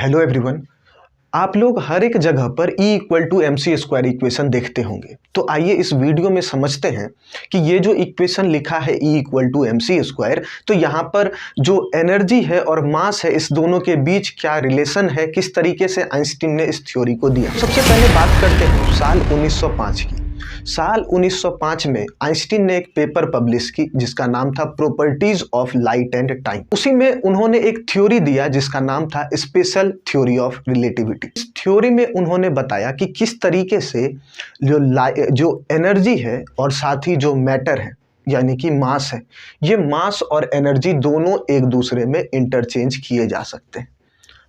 Hello everyone. आप लोग हर एक जगह पर E equal to M C square equation देखते होंगे। तो आइए इस वीडियो में समझते हैं कि ये जो इक्वेशन लिखा है E equal to M C square, तो यहाँ पर जो एनर्जी है और मास है, इस दोनों के बीच क्या रिलेशन है, किस तरीके से आइंस्टीन ने इस थ्योरी को दिया। सबसे पहले बात करते हैं साल 1905 की। साल 1905 में आइंस्टीन ने एक पेपर पब्लिश की जिसका नाम था properties of light and time. उसी में उन्होंने एक थ्योरी दिया जिसका नाम था स्पेशल थ्योरी ऑफ रिलेटिविटी। इस थ्योरी में उन्होंने बताया कि किस तरीके से जो एनर्जी है और साथ ही जो मैटर है यानी कि मास है, ये मास और एनर्जी दोनों एक दूसरे में इंटरचेंज किए जा सकते हैं।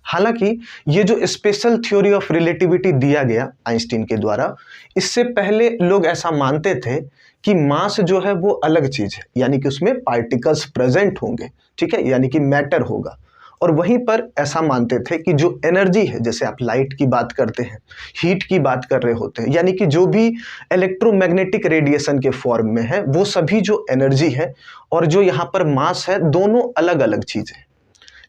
हालांकि ये जो स्पेशल थ्योरी ऑफ रिलेटिविटी दिया गया आइंस्टीन के द्वारा, इससे पहले लोग ऐसा मानते थे कि मास जो है वो अलग चीज है, यानी कि उसमें पार्टिकल्स प्रेजेंट होंगे, ठीक है, यानी कि मैटर होगा। और वहीं पर ऐसा मानते थे कि जो एनर्जी है, जैसे आप लाइट की बात करते हैं, हीट की बात कर रहे होते हैं, यानी कि जो भी इलेक्ट्रोमैग्नेटिक रेडिएशन के फॉर्म में है, वो सभी जो एनर्जी है और जो यहाँ पर मास है, दोनों अलग अलग चीजें।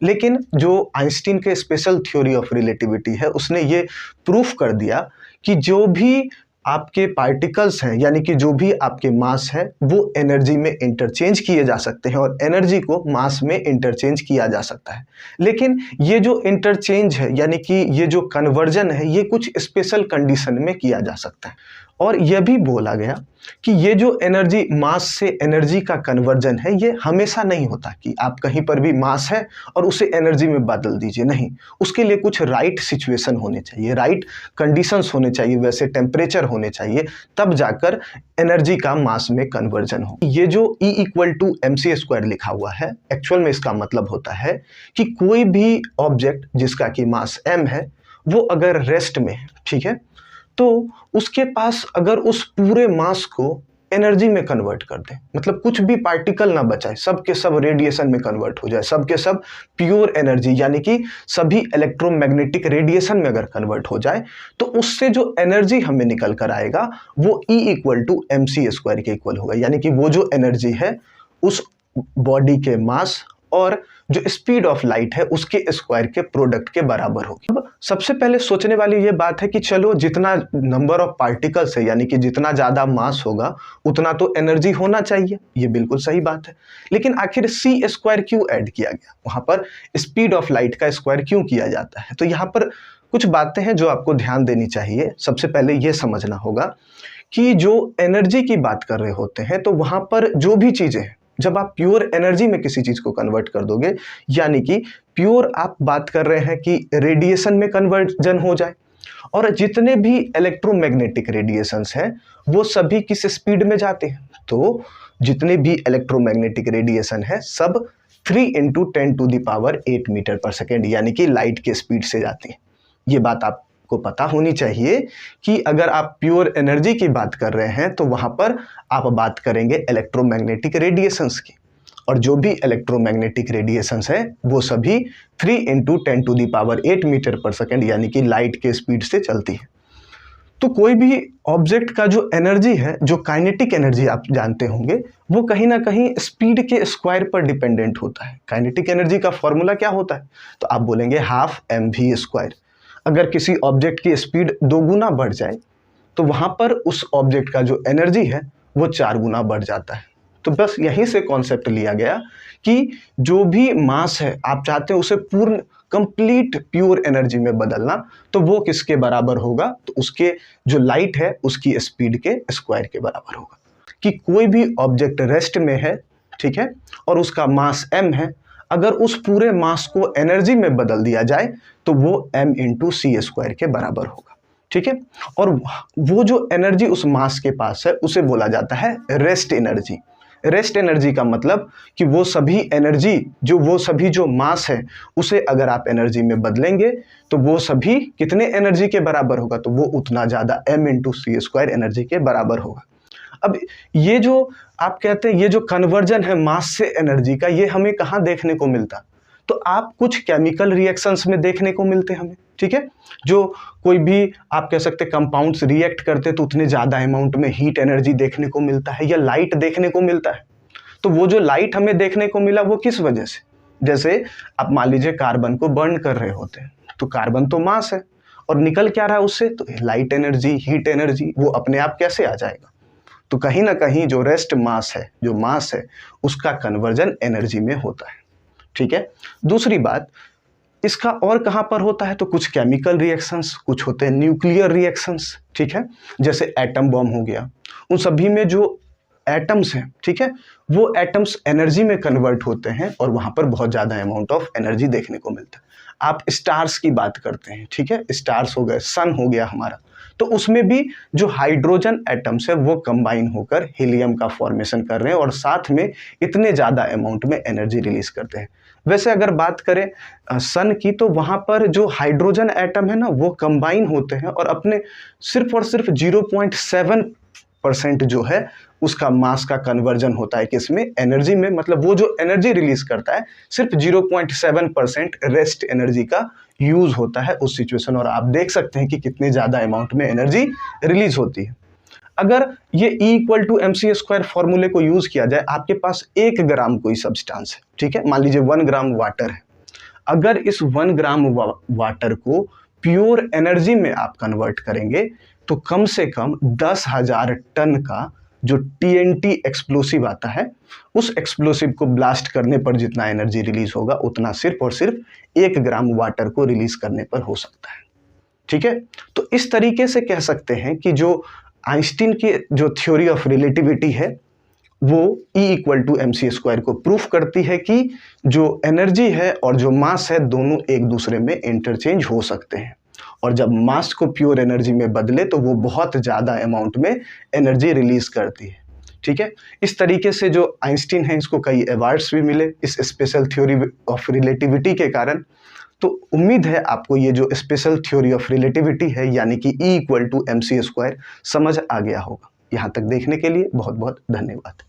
लेकिन जो आइंस्टीन के स्पेशल थ्योरी ऑफ रिलेटिविटी है, उसने ये प्रूफ कर दिया कि जो भी आपके पार्टिकल्स हैं, यानी कि जो भी आपके मास है, वो एनर्जी में इंटरचेंज किए जा सकते हैं और एनर्जी को मास में इंटरचेंज किया जा सकता है। लेकिन ये जो इंटरचेंज है, यानी कि ये जो कन्वर्जन है, ये कुछ स्पेशल कंडीशन में किया जा सकता है। और यह भी बोला गया कि ये जो एनर्जी, मास से एनर्जी का कन्वर्जन है, ये हमेशा नहीं होता कि आप कहीं पर भी मास है और उसे एनर्जी में बदल दीजिए। नहीं, उसके लिए कुछ राइट सिचुएशन होने चाहिए, राइट कंडीशंस होने चाहिए, वैसे टेम्परेचर होने चाहिए, तब जाकर एनर्जी का मास में कन्वर्जन हो। ये जो E equal to M C square लिखा हुआ है, एक्चुअल में इसका मतलब होता है कि कोई भी ऑब्जेक्ट जिसका कि मास m है, वो अगर रेस्ट में है, ठीक है, तो उसके पास अगर उस पूरे मास को एनर्जी में कन्वर्ट कर दे, मतलब कुछ भी पार्टिकल ना बचाए, सब के सब रेडिएशन में कन्वर्ट हो जाए, सब के सब प्योर एनर्जी यानी कि सभी इलेक्ट्रोमैग्नेटिक रेडिएशन में अगर कन्वर्ट हो जाए, तो उससे जो एनर्जी हमें निकल कर आएगा वो E equal to M C square के इक्वल होगा। यानी कि वो जो एनर्जी है उस बॉडी के मास और जो स्पीड ऑफ लाइट है उसके स्क्वायर के प्रोडक्ट के बराबर होगी। अब सबसे पहले सोचने वाली ये बात है कि चलो, जितना नंबर ऑफ पार्टिकल्स है, यानी कि जितना ज़्यादा मास होगा उतना तो एनर्जी होना चाहिए, ये बिल्कुल सही बात है। लेकिन आखिर सी स्क्वायर क्यों ऐड किया गया, वहाँ पर स्पीड ऑफ लाइट का स्क्वायर क्यों किया जाता है? तो यहाँ पर कुछ बातें हैं जो आपको ध्यान देनी चाहिए। सबसे पहले ये समझना होगा कि जो एनर्जी की बात कर रहे होते हैं, तो वहाँ पर जो भी चीज़ें हैं, जब आप प्योर एनर्जी में किसी चीज को कन्वर्ट कर दोगे, यानी कि प्योर आप बात कर रहे हैं कि रेडिएशन में कन्वर्जन हो जाए, और जितने भी इलेक्ट्रोमैग्नेटिक रेडिएशंस हैं वो सभी किस स्पीड में जाते हैं, तो जितने भी इलेक्ट्रोमैग्नेटिक रेडिएशन है सब 3 × 10⁸ मीटर पर सेकेंड यानी कि लाइट के स्पीड से जाती है। ये बात आपको पता होनी चाहिए कि अगर आप प्योर एनर्जी की बात कर रहे हैं तो वहां पर आप बात करेंगे इलेक्ट्रोमैग्नेटिक रेडिएशंस की, और जो भी इलेक्ट्रोमैग्नेटिक रेडिएशंस है वो सभी 3 × 10⁸ मीटर पर सेकेंड यानी कि लाइट के स्पीड से चलती है। तो कोई भी ऑब्जेक्ट का जो एनर्जी है, जो काइनेटिक एनर्जी आप जानते होंगे, वो कहीं ना कहीं स्पीड के स्क्वायर पर डिपेंडेंट होता है। काइनेटिक एनर्जी का फॉर्मूला क्या होता है? तो आप बोलेंगे ½ mv²। अगर किसी ऑब्जेक्ट की स्पीड 2 गुना बढ़ जाए तो वहां पर उस ऑब्जेक्ट का जो एनर्जी है वो 4 गुना बढ़ जाता है। तो बस यहीं से कॉन्सेप्ट लिया गया कि जो भी मास है आप चाहते हैं उसे पूर्ण कंप्लीट प्योर एनर्जी में बदलना, तो वो किसके बराबर होगा? तो उसके जो लाइट है उसकी स्पीड के स्क्वायर के बराबर होगा। कि कोई भी ऑब्जेक्ट रेस्ट में है, ठीक है, और उसका मास m है, अगर उस पूरे मास को एनर्जी में बदल दिया जाए तो वो m × c² के बराबर होगा, ठीक है। और वो जो एनर्जी उस मास के पास है उसे बोला जाता है रेस्ट एनर्जी। रेस्ट एनर्जी का मतलब कि वो सभी एनर्जी, वो सभी जो मास है उसे अगर आप एनर्जी में बदलेंगे तो वो सभी कितने एनर्जी के बराबर होगा? तो वो उतना ज़्यादा m × c² एनर्जी के बराबर होगा। अब ये जो आप कहते हैं, ये जो कन्वर्जन है मास से एनर्जी का, ये हमें कहाँ देखने को मिलता? तो आप कुछ केमिकल रिएक्शंस में देखने को मिलते हैं हमें, ठीक है। जो कोई भी आप कह सकते कंपाउंड्स रिएक्ट करते तो उतने ज़्यादा अमाउंट में हीट एनर्जी देखने को मिलता है या लाइट देखने को मिलता है। तो वो जो लाइट हमें देखने को मिला वो किस वजह से? जैसे आप मान लीजिए कार्बन को बर्न कर रहे होते हैं, तो कार्बन तो मास है और निकल क्या रहा है उससे, तो लाइट एनर्जी, हीट एनर्जी, वो अपने आप कैसे आ जाएगा। तो कहीं ना कहीं जो रेस्ट मास है, जो मास है, उसका कन्वर्जन एनर्जी में होता है। ठीक है। दूसरी बात, इसका और कहाँ पर होता है, तो कुछ केमिकल रिएक्शंस, कुछ होते हैं न्यूक्लियर रिएक्शंस। ठीक है, जैसे एटम बॉम्ब हो गया, उन सभी में जो एटम्स हैं, ठीक है, वो एटम्स एनर्जी में कन्वर्ट होते हैं और वहाँ पर बहुत ज़्यादा अमाउंट ऑफ एनर्जी देखने को मिलता है। आप स्टार्स की बात करते हैं, ठीक है, स्टार्स हो गए, सन हो गया हमारा, तो उसमें भी जो हाइड्रोजन एटम्स है वो कंबाइन होकर हीलियम का फॉर्मेशन कर रहे हैं और साथ में इतने ज़्यादा अमाउंट में एनर्जी रिलीज करते हैं। वैसे अगर बात करें सन की, तो वहाँ पर जो हाइड्रोजन एटम है ना, वो कंबाइन होते हैं और अपने सिर्फ और सिर्फ 0.7% जो है उसका मास का कन्वर्जन होता है किसमें, एनर्जी में। मतलब वो जो एनर्जी रिलीज करता है सिर्फ 0.7% रेस्ट एनर्जी का यूज होता है उस सिचुएशन। और आप देख सकते हैं कि कितने ज़्यादा अमाउंट में एनर्जी रिलीज होती है। अगर ये E=mc² फॉर्मूले को यूज किया जाए, आपके पास 1 ग्राम कोई सब्सटेंस है, ठीक है, मान लीजिए 1 ग्राम वाटर है, अगर इस 1 ग्राम वाटर को प्योर एनर्जी में आप कन्वर्ट करेंगे तो कम से कम 10,000 टन का जो TNT एक्सप्लोसिव आता है, उस एक्सप्लोसिव को ब्लास्ट करने पर जितना एनर्जी रिलीज होगा उतना सिर्फ और सिर्फ 1 ग्राम वाटर को रिलीज करने पर हो सकता है। ठीक है, तो इस तरीके से कह सकते हैं कि जो आइंस्टीन की जो थ्योरी ऑफ रिलेटिविटी है वो E=mc² को प्रूफ करती है कि जो एनर्जी है और जो मास है दोनों एक दूसरे में इंटरचेंज हो सकते हैं, और जब मास को प्योर एनर्जी में बदले तो वो बहुत ज़्यादा अमाउंट में एनर्जी रिलीज करती है। ठीक है, इस तरीके से जो आइंस्टीन है इसको कई अवार्ड्स भी मिले इस स्पेशल थ्योरी ऑफ रिलेटिविटी के कारण। तो उम्मीद है आपको ये जो स्पेशल थ्योरी ऑफ रिलेटिविटी है यानी कि E=mc² समझ आ गया होगा। यहाँ तक देखने के लिए बहुत बहुत धन्यवाद।